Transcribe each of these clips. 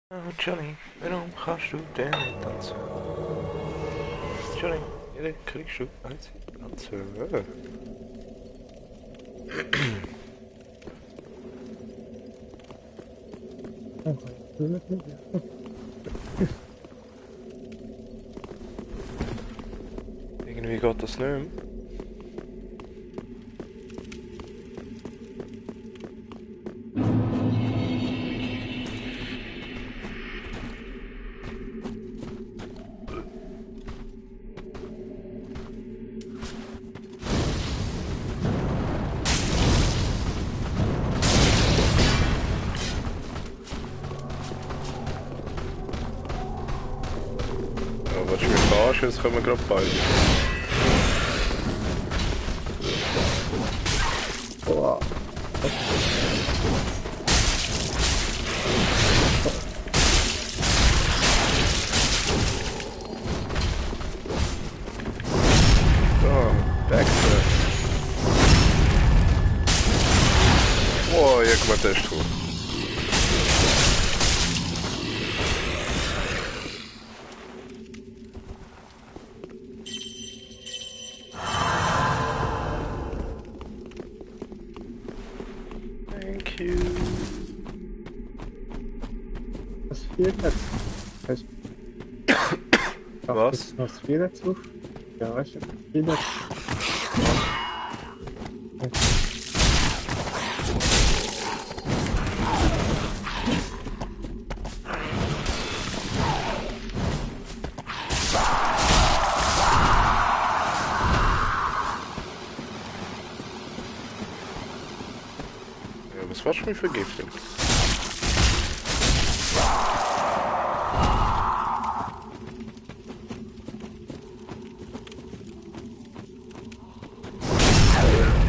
Oh Johnny, warum kannst du denn nicht tanzen? Johnny, jeder kriegst du eins tanzen. Irgendwie geht das nicht mehr. Ja, willst du mich verarschen? Jetzt kommen wir gerade beide. Boah. Ah, Dexter. Oh, jak ma też tu. Thank you. Was fehlt jetzt? Weißt du, Was? jetzt noch das Spiel dazu? Ja, weißt du, das Spiel dazu. Ja, was willst du mich vergiften?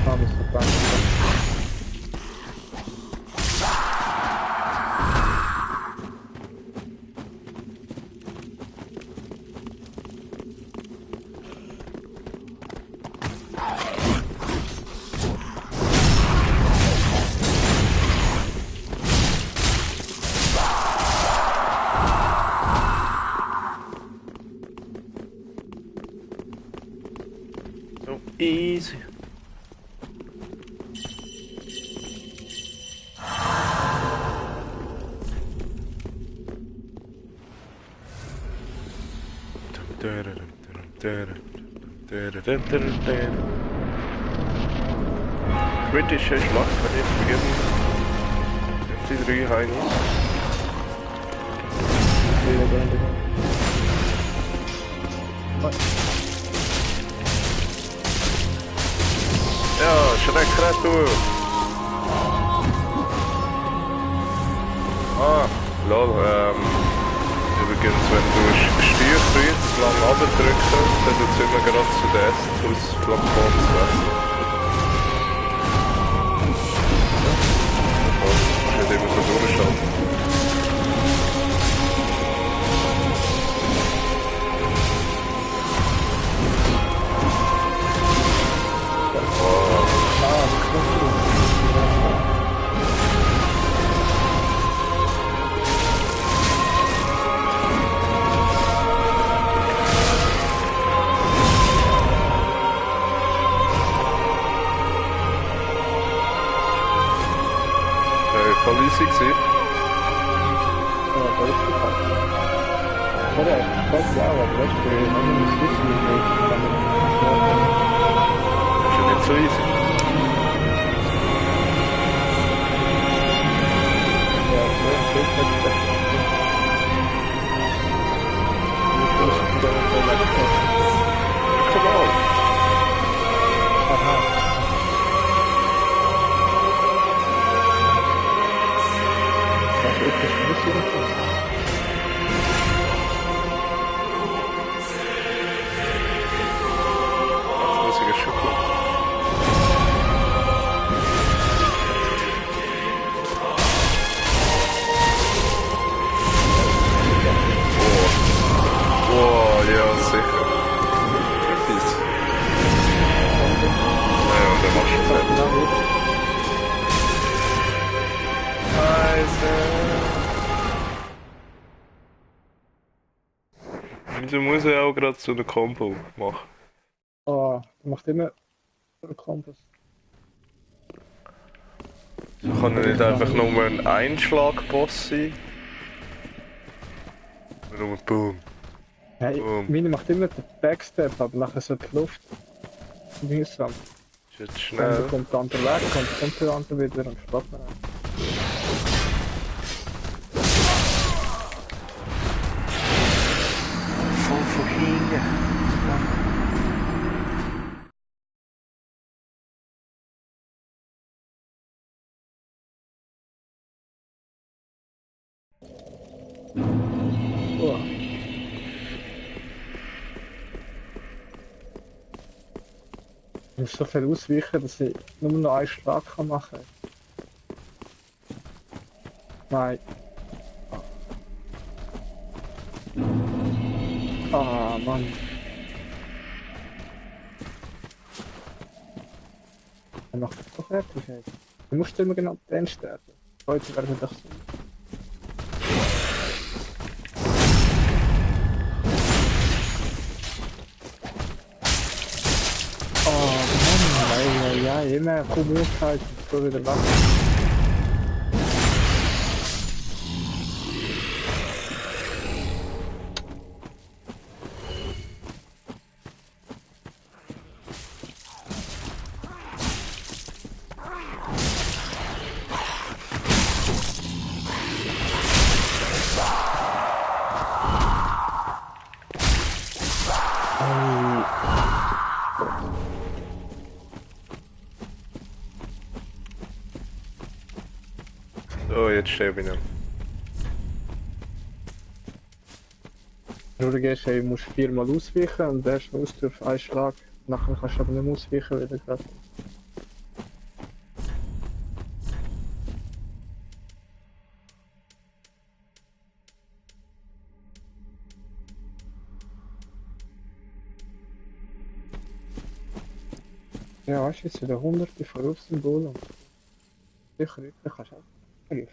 Ah, das ist verdammt. So easy. Kritische Schlacht kann ich vergessen. Die drei Heinis. Ja, Schreck, du! Ah, lol, übrigens, wenn du Steuerkreuz lang runterdrückst, dann tut es immer gerade zu der S-Plus-Plattform zu wechseln. Das ist nicht immer so durchschalten. Voll easy gewesen. Ja, das ist super. Oder, das ja, aber weißt du, wenn man nicht wissen will, dann Das ist ja nicht so easy. ja, das ist halt das. Come on. Aha. Das ist ein bisschen Die Musik ist schon cool. Wow, ja, sicher. Fies. Ja, und dann machst du es selbst. Scheiße. Du musst ja auch gerade so eine Combo machen. Ah, der macht immer einen Kompass. So kann er nicht einfach nur ein Einschlag-Boss sein. Nur boom. Hey, Boom. meine macht immer den Backstep, aber nachher so die Luft. Mühsam. Ist jetzt Dann schnell. kommt der andere weg und kommt der andere wieder und stoppt man einen. Voll von hinten. Oh. Ich muss so viel ausweichen, dass ich nur noch einen Schlag machen kann. Nein. Ah, Mann. Er macht das doch fertig, ey. Du musst immer genau den sterben. Heute werden wir doch so. Oh Mann, ja, immer Kommunikation, so wieder weg. Oh, jetzt sterbe ich nicht. Nur gehst du musst viermal ausweichen und erst musst du auf einen Schlag. Nachher kannst du aber nicht mehr ausweichen wieder gerade. Ja, weißt du, jetzt wieder hunderte von Rüstsymbolen. Sicher, wirklich kannst du auch angreifen.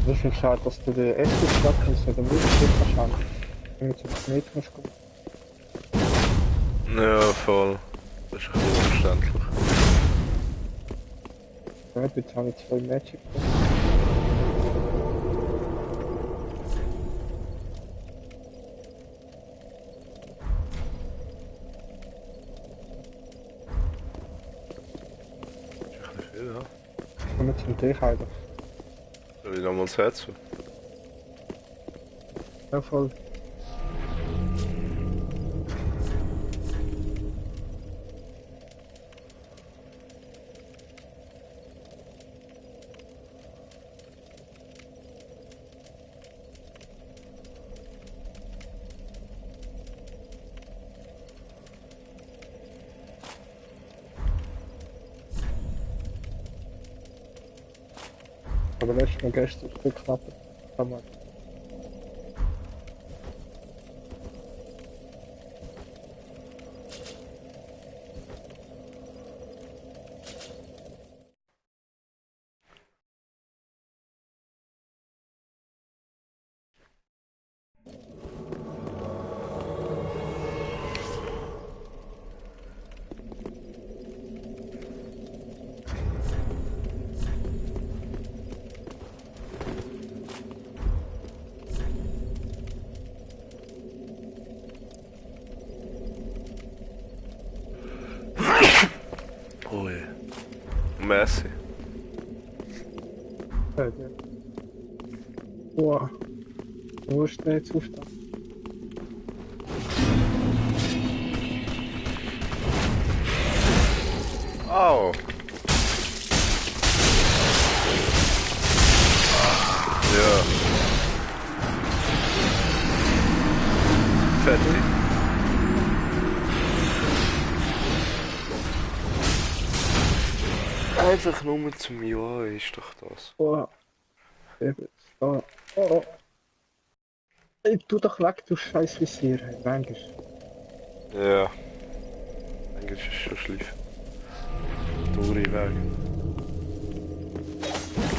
Das ist nicht schade, dass du den ersten Schlag kannst oder nicht kannst haben. Wenn du zum Meter musst kommen. Ja, voll. Das ist ein bisschen umständlich. Ja, jetzt habe ich 2 Magic. Das ist ein bisschen viel, ja. Kommen wir zum Dich eigentlich. Soll ich nochmal das Herz? Ja, voll. Aber letztes Mal gestern ist es knapp. Kann man. Oh je. Messi. Ja. Wow. Du musst jetzt aufstehen. Au! Ja. Fertig. Einfach nur zum Ja ist doch das. Oh, eben. Oh, oh. Ey, tu doch weg, du scheiß Visier. Manchmal. Ja, eigentlich ist es schon schliff. Duri weg.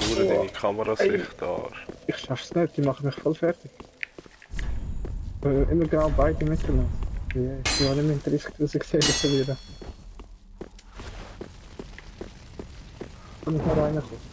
Duri Oh, deine Kamerasicht, Arsch. ich schaff's nicht, die machen mich voll fertig. Immer genau beide miteinander. Ja, ich will auch nicht mit 30.000 Seelen verlieren. Kann ich mal reinkommen?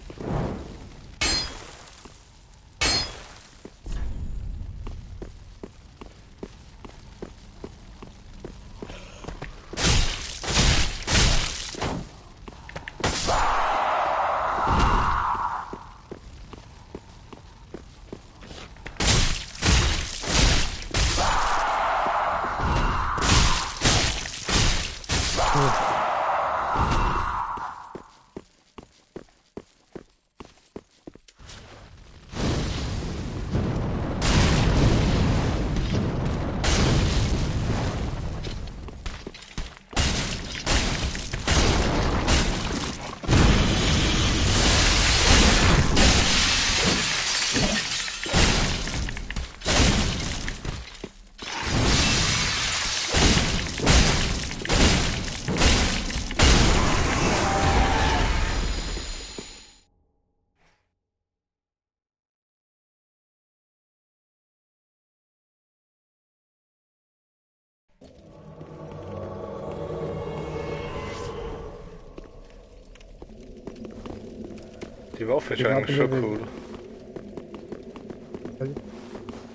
Die Waffe ist Ich eigentlich schon glaube, cool.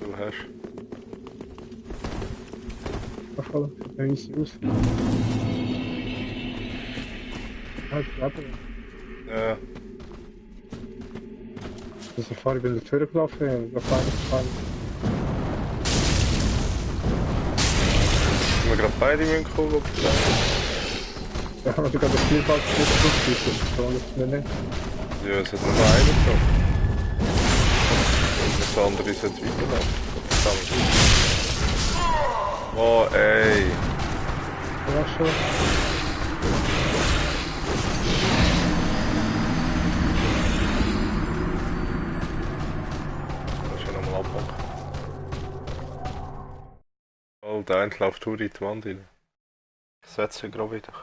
Du hast. voll, wie sie aus. Halt, warte. Ja. Das Safari bin der Tür gelaufen und auf einmal gefallen. Wir gerade beide müssen kommen, ob Ja, aber sogar das Spielball ist so nicht. ja, es hat nur noch einen getroffen. Und das andere sollte weiterlaufen. Oh ey. Ja, schon. Das ist ja nochmal abmachen. Oh, der eine läuft durch in die Wand rein. Ich setze ihn gerade wieder.